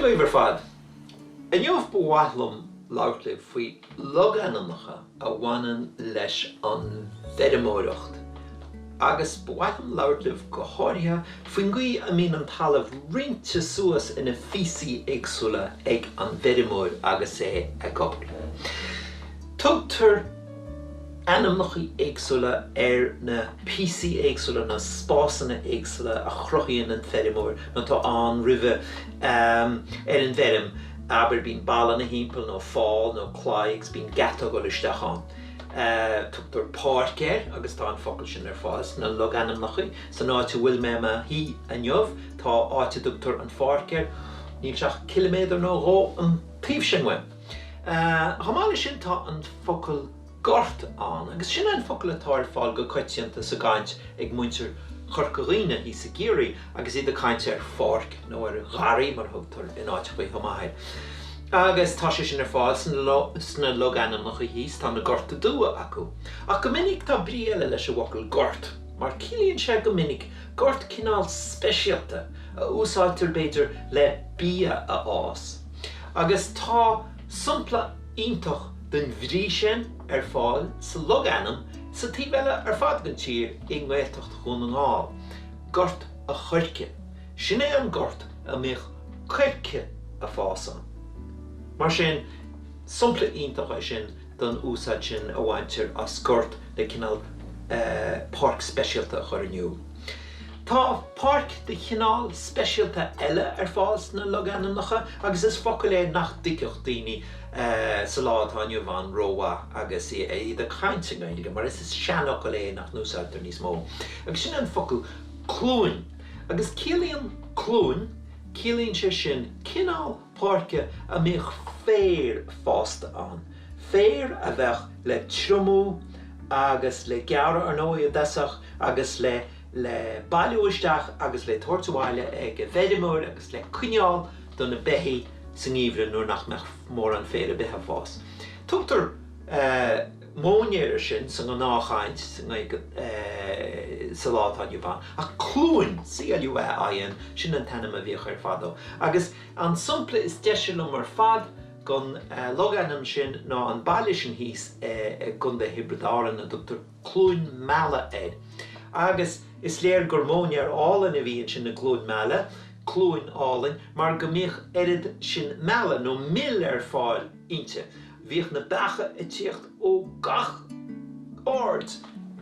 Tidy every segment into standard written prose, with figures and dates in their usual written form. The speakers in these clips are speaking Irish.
Iver fad. En joof bewatlum lautliv fwy log anamnacha a wanan lesh an vedemorocht. Agus bewatlum lautliv gohoria fwingui amin an talav rinte suas in a fisi exula eg an vedemor agus e agol. Tugter anamnachi exula na PC exula na spasana exula a chrochian an vedemor na to an rive an vedem aber bín balan na himpel no fall no claigs bín gato go listachan. Tugtar parker agus tá an focal sin fás na log anamnachi so ná tu wil mema hi an jov tá áte dugtar an farker níl seach kilometer no ro an tífsingwe. Hamala sin tá an focal gort an agus sin an focal atar fall go coitianta sa gaint ag muintir chorcorina hi sa giri agus iad a caint fork no gari mar hugtar in áit chuig hamai. Agus tá sé sin fáil sna log anamnachi hís tá na gorta dua acu. Ach go minic tá briele leis a wakil gort. Mar cilíonn sé go minic gort cinál speisialta a úsáiltir beidir le bia a ás. Agus tá sumpla iontoch den bhrí sin fáil sa log anam sa tíbhile fad gan tír ag nghailtocht chun an áil. Gort a chuirce. Sin é an gort a mich chuirce a fásan. Mar sin sumpla iontoch sin don úsáid sin a bhaintir as gort le cinál park specialta a chur aniu. Tá park de chinál specialta eile fáils na log anamnacha agus is focail é nach dicioch daoine sa lá aniu bhain róha agus é de cainte gaige mar is seanach é nach núsáiltar níos mó. Agus sin an focail clúin agus cílíonn clúin cílíonn sé sin cinál parke a mich fér fásta an. Fér a bheith le trumú agus le geara ar nóí a desach agus le bailúisteach agus le tortuáile ag vedemór agus le cuineál don na behi san íomhre nuair nach meach mór an fér a bethe fás. Tugtar mónéir sin san an náchaint sa lá aniu bhain. A clúin CLUE aon sin an tanam a bhíoch fado. Agus an sumpla is deisiúil mar fad gon log anam sin ná an bailí sin hís gon de hybridáran a dugtar clúin meala éid. Agus is léir gur mónéir álan a bhíonn sin na clúin meala, clúin álan, mar go mbeadh erid sin meala nó mill fáil inte. Bhíoch na becha a tíocht ó gach ord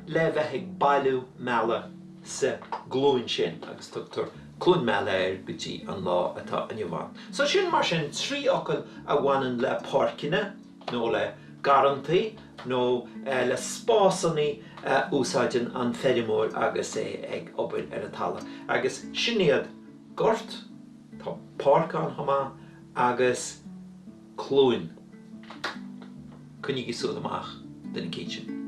le bheith ag bailú meala sa glúin sin agus tugtar clúin meala gotí an lá atá aniu bhain. So sin mar sin trí ocail a bhaineann le parcine nó le garantaí nó le spásannaí úsáidin an vedemór agus é ag obair ar a talla. Agus sin iad gort tá parc an hama agus clúin. Cynnig I súl amach den kitchen.